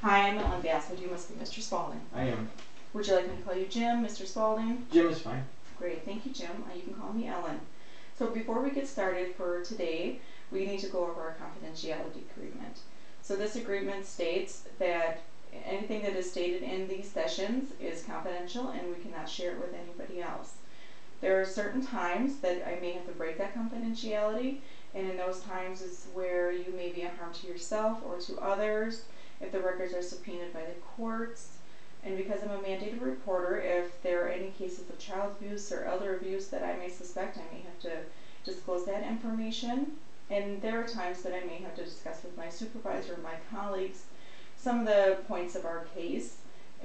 Hi, I'm Ellen Basswood. You must be Mr. Spaulding. I am. Would you like me to call you Jim, Mr. Spaulding? Jim is fine. Great, thank you, Jim. You can call me Ellen. So before we get started for today, we need to go over our confidentiality agreement. So this agreement states that anything that is stated in these sessions is confidential and we cannot share it with anybody else. There are certain times that I may have to break that confidentiality, and in those times is where you may be a harm to yourself or to others if the records are subpoenaed by the courts. And because I'm a mandated reporter, if there are any cases of child abuse or elder abuse that I may suspect, I may have to disclose that information. And there are times that I may have to discuss with my supervisor or my colleagues some of the points of our case,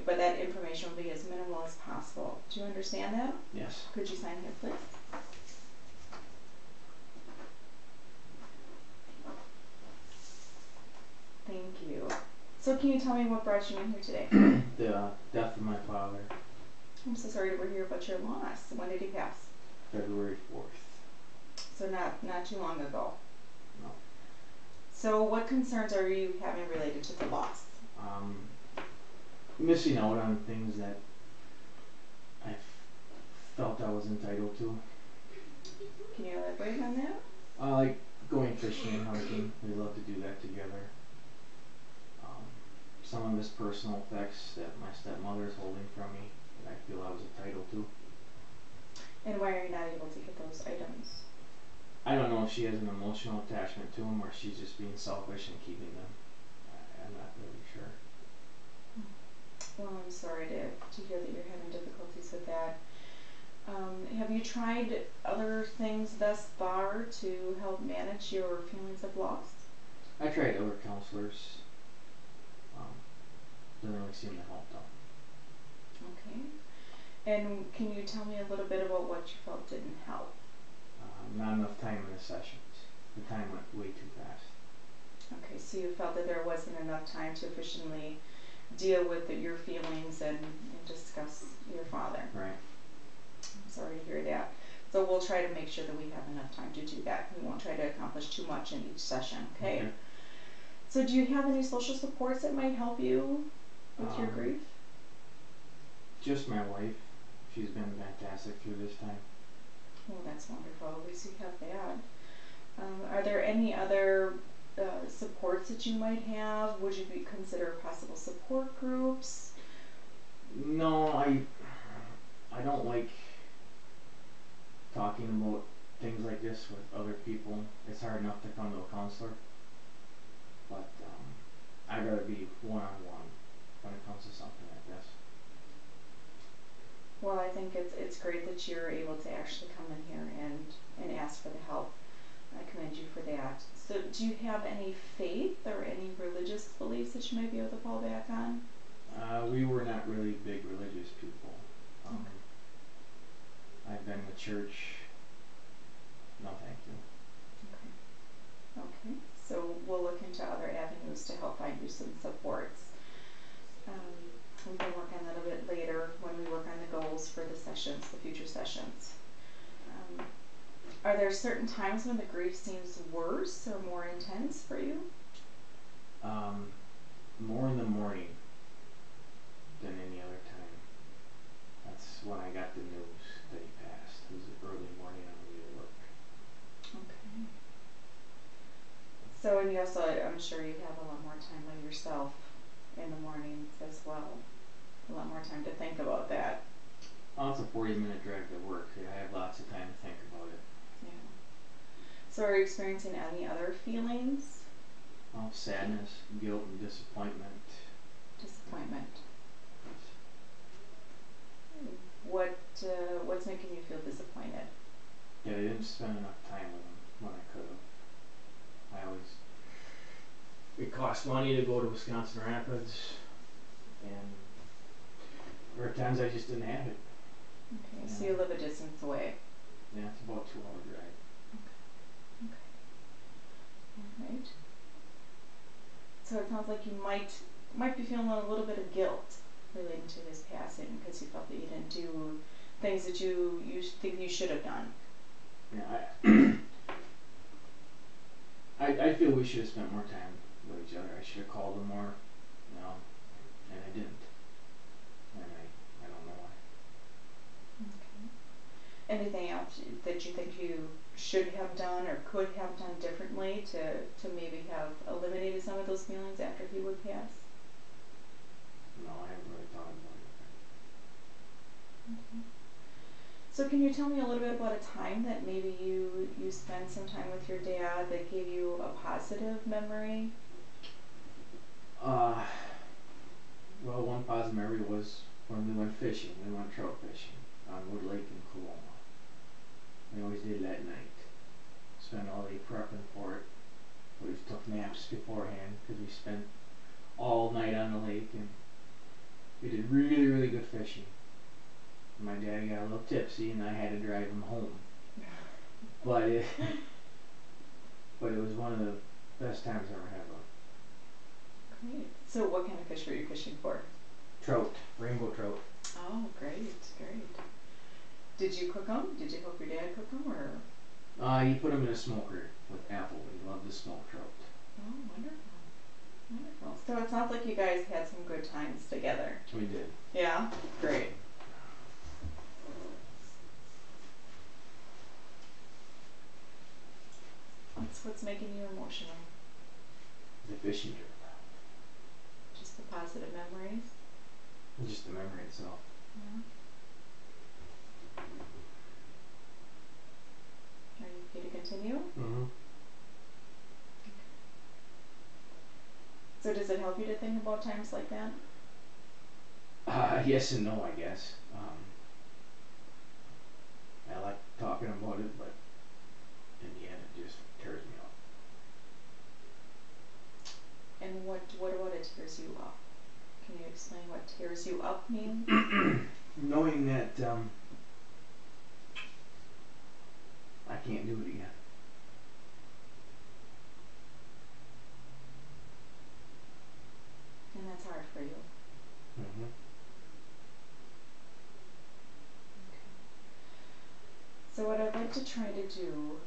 but that information will be as minimal as possible. Do you understand that? Yes. Could you sign here, please? Thank you. So can you tell me what brought you in here today? The death of my father. I'm so sorry to hear about your loss. When did he pass? February 4th. So not too long ago. No. So what concerns are you having related to the loss? Missing out on things that I felt I was entitled to. Can you elaborate on that? Like going fishing and hunting. We love to do that together. Some of his personal effects that my stepmother is holding from me that I feel I was entitled to. And why are you not able to get those items? I don't know if she has an emotional attachment to them or she's just being selfish and keeping them. I'm not really sure. Well, I'm sorry to hear that you're having difficulties with that. Have you tried other things thus far to help manage your feelings of loss? I tried other counselors. Doesn't really seem to help though. Okay. And can you tell me a little bit about what you felt didn't help? Not enough time in the sessions. The time went way too fast. Okay, so you felt that there wasn't enough time to efficiently deal with your feelings and discuss your father. Right. I'm sorry to hear that. So we'll try to make sure that we have enough time to do that. We won't try to accomplish too much in each session, okay? So do you have any social supports that might help you with your grief? Just my wife. She's been fantastic through this time. Well, that's wonderful. At least you have that. Are there any other supports that you might have? Would you consider possible support groups? No, I don't like talking about things like this with other people. It's hard enough to come to a counselor. But I'd rather be one-on-one when it comes to something like this. Well, I think it's great that you're able to actually come in here and ask for the help. I commend you for that. So do you have any faith or any religious beliefs that you might be able to fall back on? We were not really big religious people. I've been to church. No, thank you. Okay. So we'll look into other avenues to help find you some supports. We can work on that a bit later when we work on the goals for the sessions, the future sessions. Are there certain times when the grief seems worse or more intense for you? More in the morning than any other time. That's when I got the news that he passed. It was early morning on the way to work. Okay. So, and you also, I'm sure you have a lot more time by yourself in the mornings as well. A lot more time to think about that. Well, it's a 40-minute drive to work. Yeah, I have lots of time to think about it. Yeah. So are you experiencing any other feelings? Well, sadness, guilt, and disappointment. Disappointment. What's making you feel disappointed? Yeah, I didn't spend enough time with him when I could have. It costs money to go to Wisconsin Rapids, and there are times I just didn't have it. Okay, so you live a distance away. Yeah, it's about a 2-hour drive. Okay. Alright. So it sounds like you might be feeling a little bit of guilt relating to his passing because you felt that you didn't do things that you think you should have done. Yeah, I feel we should have spent more time with each other. I should have called him more, Anything else that you think you should have done or could have done differently to maybe have eliminated some of those feelings after he would pass? No, I haven't really thought about Okay. So can you tell me a little bit about a time that maybe you spent some time with your dad that gave you a positive memory? it. Well, one positive memory was when we went fishing. We went trout fishing on Wood Lake in Kelowna. We always did that night. Spent all day prepping for it. We took naps beforehand because we spent all night on the lake, and we did really, really good fishing. My dad got a little tipsy, and I had to drive him home. But it, but it was one of the best times I ever had. Great. So what kind of fish were you fishing for? Trout, rainbow trout. Oh, great, great. Did you cook them? Did you help your dad cook them, or? He put them in a smoker with apple. He loved to smoke trout. Oh, wonderful, wonderful. So it sounds like you guys had some good times together. We did. Yeah, great. What's making you emotional? The fishing trip. Just the positive memories? Just the memory itself. Yeah. Are you okay to continue? Mm-hmm. Okay. So does it help you to think about times like that? Yes and no, I guess. I like talking about it, but in the end, it just tears me up. And what about it tears you up? Can you explain what tears you up means? Knowing that I can't do it again. And that's hard for you. Mm-hmm. Okay. So what I'd like to try to do,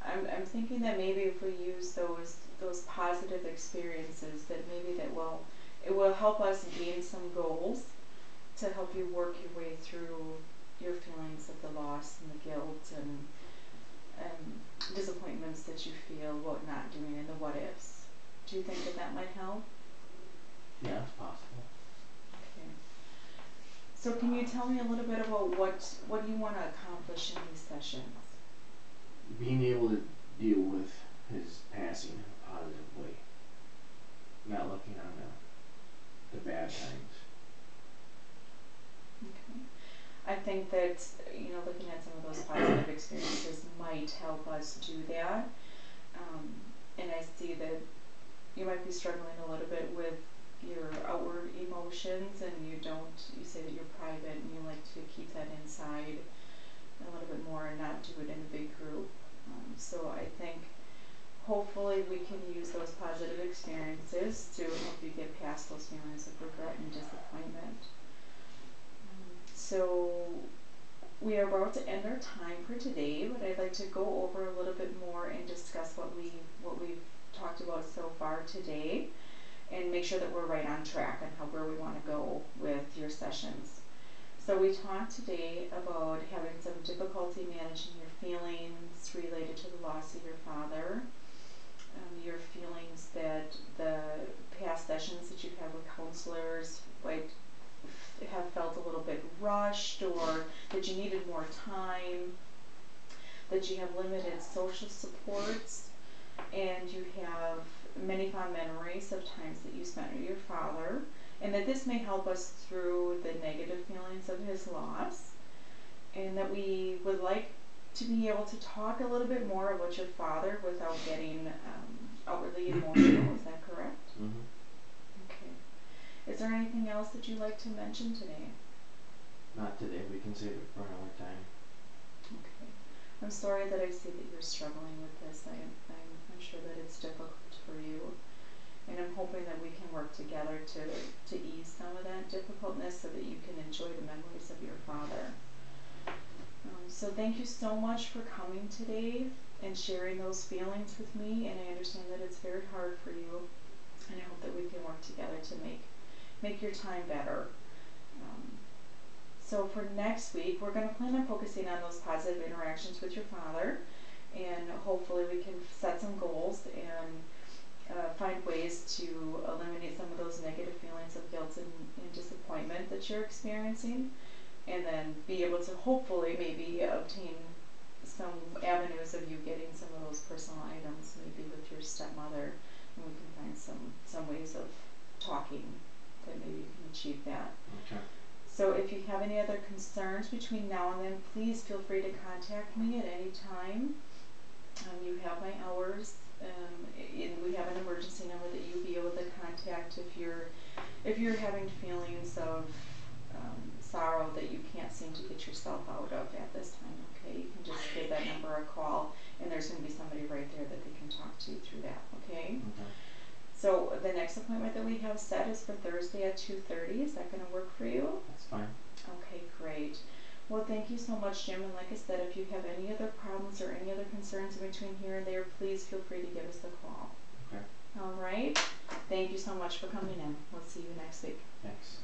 I'm thinking that maybe if we use those positive experiences, that maybe it will help us gain some goals to help you work your way through your feelings of the loss and the guilt and disappointments that you feel about not doing and the what ifs. Do you think that might help? Yeah, it's possible. Okay. So can you tell me a little bit about what you want to accomplish in these sessions? Being able to deal with his passing in a positive way. Not looking on the bad times. Okay. I think that, looking at some of those positive experiences might help us do that. And I see that you might be struggling a little bit with your outward emotions, and you say that you're private and you like to keep that inside a little bit more and not do it in a big group. So I think hopefully we can use those positive experiences to help you get past those feelings of regret and disappointment. So we are about to end our time for today, but I'd like to go over a little bit more and discuss what we've talked about so far today, and make sure that we're right on track on where we want to go with your sessions. So we talked today about having some difficulty managing your feelings related to the loss of your father, your feelings that the past sessions that you've had with counselors might have felt a little bit rushed, or that you needed more time, that you have limited social supports, and you have many fond memories of times that you spent with your father, and that this may help us through the negative feelings of his loss, and that we would like to be able to talk a little bit more about your father without getting outwardly emotional. Is that correct? Mm-hmm. Okay. Is there anything else that you'd like to mention today? Not today. We can save it for another time. Okay. I'm sorry that I see that you're struggling with this. I'm sure that it's difficult for you. And I'm hoping that we can work together to ease some of that difficultness so that you can enjoy the memories of your father. So thank you so much for coming today and sharing those feelings with me. And I understand that it's very hard for you. And I hope that we can work together to make your time better. So for next week, we're going to plan on focusing on those positive interactions with your father, and hopefully we can set some goals and find ways to eliminate some of those negative feelings of guilt and disappointment that you're experiencing, and then be able to hopefully maybe obtain some avenues of you getting some of those personal items, maybe with your stepmother, and we can find some ways of talking that maybe you can achieve that. Okay. So if you have any other concerns between now and then, please feel free to contact me at any time. You have my hours, and we have an emergency number that you'll be able to contact if you're having feelings of sorrow that you can't seem to get yourself out of at this time. Okay, you can just give that number a call, and there's going to be somebody right there that they can talk to through that. Okay. Okay. So the next appointment that we have set is for Thursday at 2:30. Is that going to work for you? That's fine. Okay, great. Well, thank you so much, Jim. And like I said, if you have any other problems or any other concerns in between here and there, please feel free to give us a call. Okay. All right. Thank you so much for coming in. We'll see you next week. Thanks.